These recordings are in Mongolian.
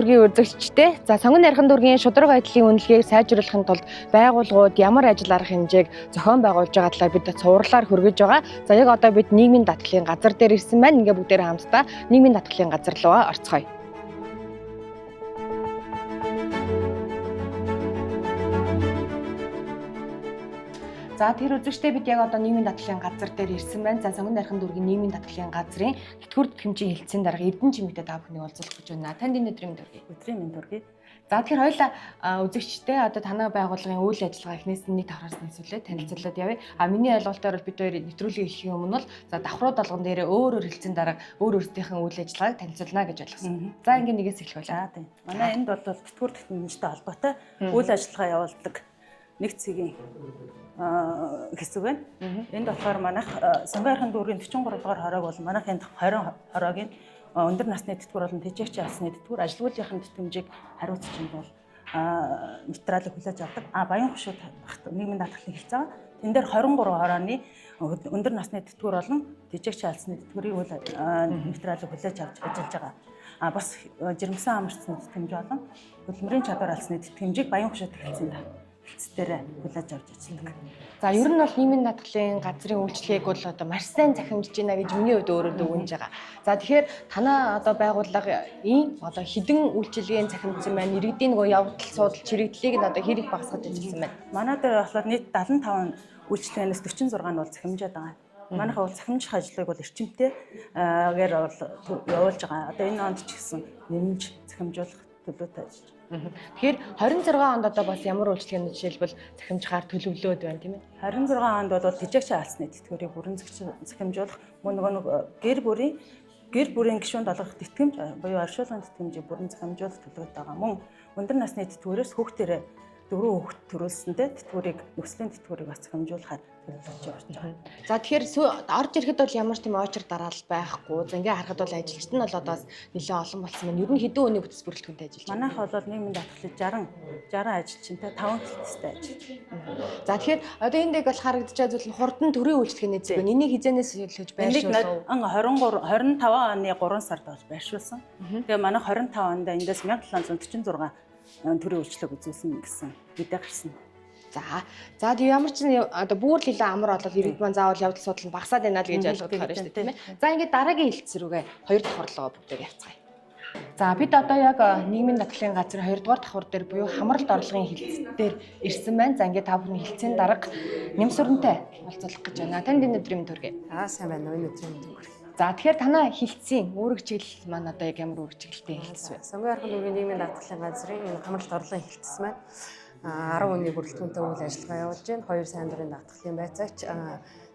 дүүргийн үзэгчтэй. За сонгон найрхан дүүргийн шударга байдлын үнэлгээг сайжруулахын тулд байгууллагууд ямар ажил арга хэмжээг зохион байгуулж байгаа талаар бид цувралаар хүргэж байгаа. За яг одоо бид нийгмийн даатгалын газар дээр ирсэн байна. Ингээ бүгдээрээ хамтдаа нийгмийн даатгалын газар руу орцгоё. За тэр үзэгчтэй бид яг одоо нийгмийн даатгалын газар дээр ирсэн байна. За сонгон найрхан дүүргийн нийгмийн даатгалын газрын тэтгэвэр тэтгэмжийн хэлтсийн дарга Эрдэнэ чимэгтэй та бүхнийг олзуулах гэж байна. Танд энэ өдрийн төргий. Өдрийн мэнд төргий. За тэгэхээр хоёулаа үзэгчтэй одоо танай байгууллагын үйл ажиллагаа эхнээс нь нэг давхраас нийсүүлээ танилцуулаад явъя. Миний ойлголтоор бол бид хоёр нэвтрүүлгийг эхлэхийн өмнө бол за давхруу долгон дээр өөр хэлтсийн дарга өөр өөрсдийнхэн үйл ажиллагааг танилцуулна гэж ойлгосон. За ингээ нэгээс эхлэх байлаа. Тийм. Манай энд бол тэтгэвэр тэтгэмжтэй холбоотой үйл ажиллагаа явуулдаг нэг цэгийн хэсэг байна. Энд болохоор манайх сонгон найрхан дүүргийн 43 дугаар хорог бол манайх энд 20 хорогийн өндөр насны тэтгэвэр болон тэжээгчийн алсны тэтгэвэр ажилгүйдийн тэтгэмжийг хариуцж юм бол материалыг хүлээж авдаг. Баян хушууд нийгмийн даатгалын хэлцээ. Тэн дээр 23 хорооны өндөр насны тэтгэвэр болон тэжээгчийн алсны тэтгэврийн материалыг хүлээж авч ажиллаж байгаа. Бас жирэмсэн амарцны тэтгэмж болон хөдөлмөрийн чадвар алсны тэтгэмжийг баян хушууд хэлцээнд хэлцээр хүлээж авч ажилладаг. За ер нь бол нийгмийн даатгалын газрын үйлчлэгийг бол одоо маш сайн захимжиж байна гэж миний хувьд өөрөө дүгнэж байгаа. За тэгэхээр танаа одоо байгууллагын одоо хідэн үйлчлэгийн захимжсан байна. Иргэдийн нөгөө явдал суудал чирэгдлийг нь одоо хэрэг багасгаж ажилласан байна. Манай дээр болохоор нийт 75 үйлчлэгээс 46 нь бол захимжаад байгаа. Манайхаа бол захимжих ажлыг бол эрчимтэйгээр бол явуулж байгаа. Одоо энэ онд ч гэсэн нэмж захимжуулах төлөвтэй ажиллаж. Тэгэхээр 26 онд одоо бас ямар үйлчлэгийн жишээлбэл захимжихаар төлөвлөөд байна тийм ээ. 26 онд бол тэжээгчийн алсны тэтгэврийг бүрэн захимжуулах мөн нөгөө гэр бүрийн гишүүнд олгох тэтгэмж буюу оршуулгын тэтгэмжийг бүрэн захимжуулах төлөвтэй байгаа. Мөн өндөр насны тэтгэврээс хүүхдэрээ 4 хүүхэд төрүүлсэндээ тэтгэврийг нөхцөлийн тэтгэврийг бас захимжуулахаар төлөвлөж явж байгаа. За тэгэхээр орж ирэхэд бол ямар ч тийм очир дараалал байхгүй. За ингээ харахад бол ажилчид нь бол одоо бас нэлээд олон болсон байна. Ер нь хэдэн өний бүтэц бүрэлдэхүүнтэй ажиллаж байна? Манайх бол нийгмийн даатгалын 60 ажилчинтай 5 хэлтстэй ажиллаж байна. За тэгэхээр одоо энэ дэг бол харагдаж байгаа зүйл нь хурдан төрийн үйлчлэгийн эзэг байна. Энийг хизээнээс хэлж байршуулсан. 25 оны 3 сард бол байршуулсан. Тэгээ манайх 25 онд эндээс 1746 төрийн үйлчлэг үзүүлсэн гэсэн мэдээ гарсан. За тийм ямар ч одоо бүр л илүү амар болол иргэд маань заавал явдал судал нь багасаад байна л гэж ойлгох харна шүү дээ тийм ээ. За ингээд дараагийн хэлтс рүүгээ хоёр давхар руу бүгдээ явцгаая. За бид одоо яг нийгмийн даатгалын газрын 2 дугаар давхар дээр буюу хамралт орлогын хэлтс дээр ирсэн байна. За ингээд та бүхний хэлтсийн дарга Нямсүрэнтэй олзуулах гэж байна. Танд энэ өдрийн төргий. Сайн байна уу энэ өдрийн төргий. За тэгэхээр танаа хэлтсийн үүрэг чиглэл маань одоо яг ямар үүрэг чиглэлтэй хэлтс вэ? Сонгон найрхан дүүргийн нийгмийн даатгалын газрын энэ хамралт орлогын хэлтс маань 10 өдрийн бүрэлдэхүүнтэй үйл ажиллагаа явуулж байна. 2 сайн дурын даатгалын байцаагч,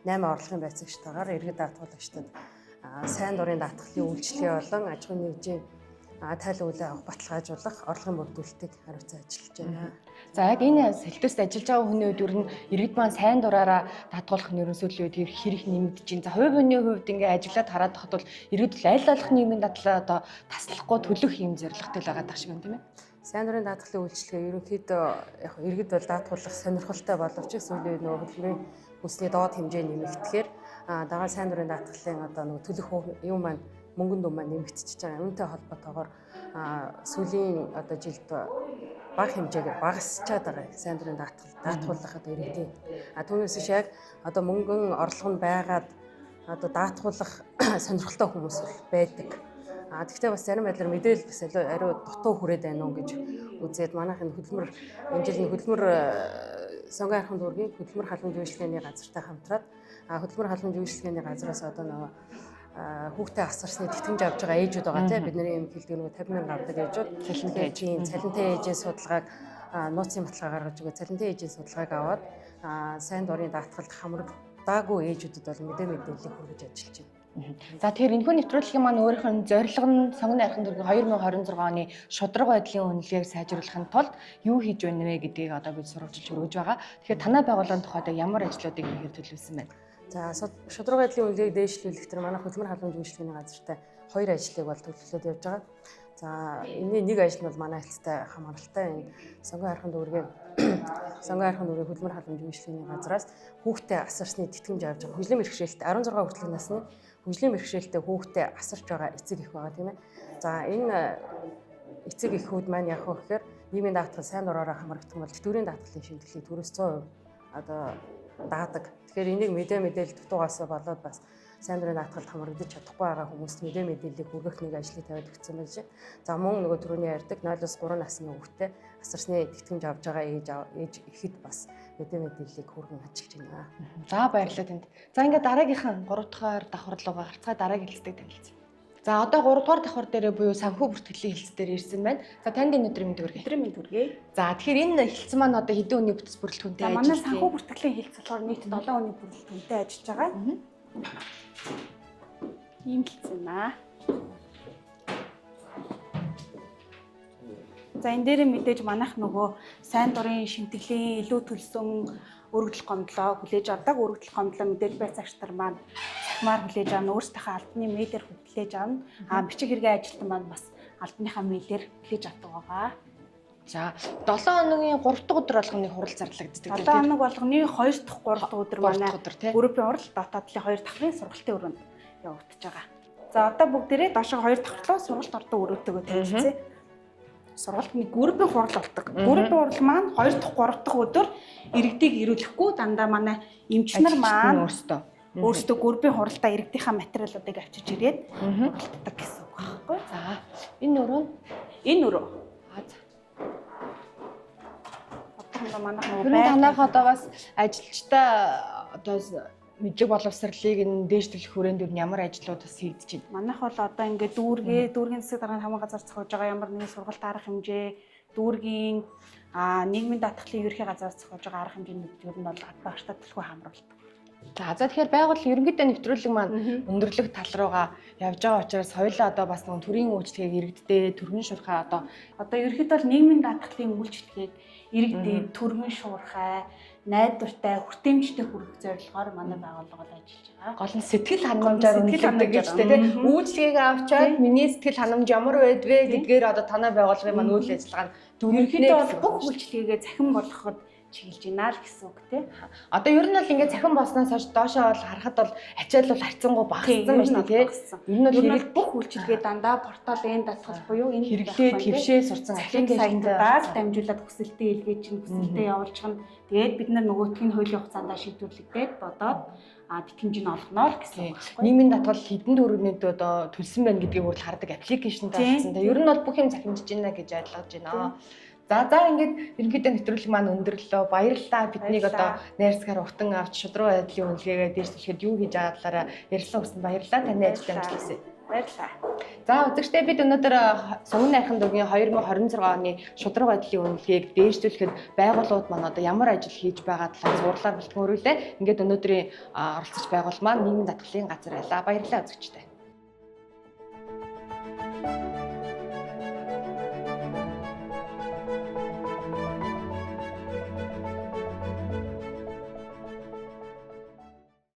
8 орлогын байцаагчтайгаар иргэд даатгуулагчдад сайн дурын даатгалын үйлчлэгээ болон аж ахуйн нэгжийн тайлан үйл авах баталгаажуулах орлогын бүрдүүлэлтийг хариуцсан ажиллаж байна. За яг энэ сэлтөөс ажиллаж байгаа хүний үед ер нь иргэд маань сайн дураараа даатгуулах нь ерөнхийдөө хэрэг нэмэгдэж байна. За хувь хүний хувьд ингээ ажиглаад хараад байхад бол иргэд л аль болох нийгмийн дадлаа одоо таслахгүй төлөх юм зорилготой л байгаа даа шиг байна тийм ээ. Сайн дурын даатгалын үйлчлэгээ ерөнхийдөө яг иргэд бол даатгуулах сонирхолтой боловч сүүлийн нөгөө хөдөлмөрийн хүнсний доод хэмжээ нэмэгдэхээр дагаад сайн дурын даатгалын одоо нөгөө төлөх юм маань мөнгөнд дүн маань нэмэгдчихэж байгаа. Үүнтэй холбоотойгоор сүүлийн одоо жилд бага хэмжээгээр багасчаад байгаа сайн дурын даатгуулах одоо иргэдийн. Түүнээс биш яг одоо мөнгөн орлого нь байгаад одоо даатгуулах сонирхолтой хүмүүс байдаг. Гэхдээ бас зарим байдлаар мэдээлэл бас ариу дутуу хүрээд байна уу гэж үзээд манайхын хөдөлмөр энэ жилийн хөдөлмөр сонгон найрхан дүүргийн хөдөлмөр халамж үйлчлэгээний газартай хамтраад хөдөлмөр халамж үйлчлэгээний газраас одоо нөгөө хүүхдээ асарсны тэтгэмж авч байгаа ээжүүд байгаа тийм бидний юм хэлдэг нөгөө 50,000 авдаг ээжүүд цалинтай ээжийн судалгааг нууцын баталгаа гаргаж өгөө цалинтай ээжийн судалгааг аваад сайн дурын даатгалд хамрагдаагүй ээжүүдэд бол мэдээллийг хүргэж ажиллаж байна. За тэгэхээр энэхүү нэвтрүүлгийн маань өөрийнх нь зорилго нь сонгон найрхан дүүргийн 2026 оны шударга байдлын үнэлгээг сайжруулахын тулд юу хийж байна вэ гэдгийг одоо бид сурвалжилж өргөж байгаа. Тэгэхээр танай байгууллагын тухайд ямар ажлуудыг хийхээр төлөвлөсөн байна? За шударга байдлын үнэлгээг дээшлүүлэх төр манай хөдөлмөр халамж үйлчлэгээний газартай 2 ажлыг бол төлөвлөлөөд явж байгаа. За энэний нэг ажил нь бол манай хэлцтэй хамааралтай энэ сонгон найрхан дүүргийн хөдөлмөр халамж үйлчлэгээний газраас хүүхдээ асарсны тэтгэмж авч байгаа. Хөгжлийн бэрхшээлтэй 16 хүртэлх насны хөгжлийн бэрхшээлтэй хүүхдээ асарч байгаа эцэг их байгаа тийм ээ. За энэ эцэг эхүүд маань яг хөө гэхээр нийгмийн даатгал сайн дураараа хамрагдсан болж төрийн даатгалын шимтгэлийг төрөөс 100% одоо даадаг. Тэгэхээр энийг мэдээлэл дутуугаас болоод бас сайн дурын даатгалд хамрагдаж чадахгүй байгаа хүмүүст мэдээллийг хүргэх нэг ажлыг тавиад өгсөн байж. За мөн нөгөө түрүүний ярьдаг 0-3 насны хүүхдээ асарсны тэтгэмж авж байгаа ээж ихэд бас мэдээллийг хүргэн ажиллаж байна. За баярлалаа танд. За ингээд дараагийнхан 3 дахь давхар руугаа гарцгаа дараагийн хэлцдэг танилцъя. За одоо 3 дугаар давхар дээрээ буюу санхүү бүртгэлийн хэлц дээр ирсэн байна. За танд энэ өдрийн мэнд хүргэе. Өдрийн мэнд хүргэе. За тэгэхээр энэ хэлц маань одоо хэдэн өдрийн бүтэц бүрэлдэхүүнтэй ажиллаж байна? Манай санхүү бүртгэлийн хэлц болохоор нийт 7 өдрийн бүрэлдэхүүнтэй ажиллаж байгаа. Ийм хэлц байна. За энэ дээр мэдээж манайх нөгөө сайн дурын шимтгэлийн илүү төлсөн өргөдөл гомдлоо хүлээж авдаг. Өргөдөл гомдлоо мэдээж байр цагчтар маань цахимаар хүлээж авна. Өөрсдийнхөө албаны мэйлээр хүлээж авна. Бичиг хэргийн ажилтан маань бас албаныхаа мэйлээр хүлээж авдаг байгаа. За 7 хоногийн 3 дахь өдөр болгоны хурал зарлагддаг. 7 хоног болгоны 2 дахь 3 дахь өдөр манай группийн хурал дотоодлын 2 давхрын сургалтын өрөөнд явагдаж байгаа. За одоо бүгдээрээ доошоо 2 давхрлоо сургалт ордог өрөөтэйгөө танилцъя. Сургалт нэг группийн хурал болдог. Группийн хурал маань 2 дахь 3 дахь өдөр иргэдийг ирүүлэхгүй дандаа манай эмчнэр маань өөрсдөө группийн хуралдаа иргэдийнхаа материалуудыг авчиж ирээд хуралддаг гэсэн үг байхгүй. За энэ өрөө манайх нөгөө байна. Танайх одоо бас ажилчтай одоо мэдлэг боловсролыг дээшлэх хүрээнд юу ямар ажлууд бас хийгдэж байна. Манайх бол одоо ингээд дүүргийн засаг дарганы хамгаалах газар зохиож байгаа ямар нэгэн сургалт арга хэмжээ, дүүргийн нийгмийн даатгалын ерөнхий газар зохиож байгаа арга хэмжээнүүд ер нь бол багштай төлхөө хамруулдаг. За тэгэхээр байгууллага ерөнхийдөө нэвтрүүлэг маань өндөрлөх тал руугаа явж байгаа учраас хоёулаа одоо бас нэг төрийн үйлчлэгийг иргэдээ төргөн шуурхай одоо ерөнхийдөө бол нийгмийн даатгалын үйлчлэгийг иргэдэд төргөн шуурхай, найдвартай, хүртээмжтэй хүргэх зорилгоор манай байгууллага ажиллаж байгаа. Гол нь сэтгэл ханамжаар үнэлдэг гэж тийм үйлчлэгийг авчаад миний сэтгэл ханамж ямар байдвэ гэдгээр одоо танай байгууллагын маань үйл ажиллагаа ерөнхийдөө бол бүх үйлчлэгээ захин болгоход чиглэж байна л гэсэн үг тийм. Одоо ер нь бол ингээд захин болсноос хойш доошоо бол харахад бол ачаал бол харьцангуй багассан байна тийм. Ер нь бол бүх үйлчлэгээ дандаа порталын даатгал буюу энэ хэрэглээ твшээ сурсан аппликейшнтаас дамжуулаад хүсэлтээ илгээж чинь хүсэлтээ явуулж гэн. Тэгээд бид нар нөгөөтгийн хуулийн хугацаанд шийдвэрлэгдээд бодоод тэтгэмжийг олгоно л гэсэн үг байхгүй. Нийгмийн даатгал хэдэн төгрөгнөд одоо төлсөн байна гэдгийг хүртэл хардаг аппликейшнтаа болсон. Ер нь бол бүх юм захимжиж байна гэж ойлгож байна. За ингээд ерөнхийдөө нэвтрүүлэг маань өндөрлөө. Баярлалаа. Биднийг одоо найрсгаар утан авч шудраг байдлын үнэлгээгээ дээшлэхэд юу хийж байгаа талаараа ярилцлага өгсөн баярлалаа. Таны ажилд амжилт хүсье. Баярлалаа. За үзэгчдээ бид өнөөдөр Сонгон найрхан дүүгийн 2026 оны шудраг байдлын үнэлгээг дээшлүүлэхэд байгууллагууд маань одоо ямар ажил хийж байгаа талаар зурлаар бэлтгэн өргөлээ. Ингээд өнөөдрийн оролцож байгуул маань нийгмийн даатгалын газар байлаа. Баярлалаа үзэгчдээ.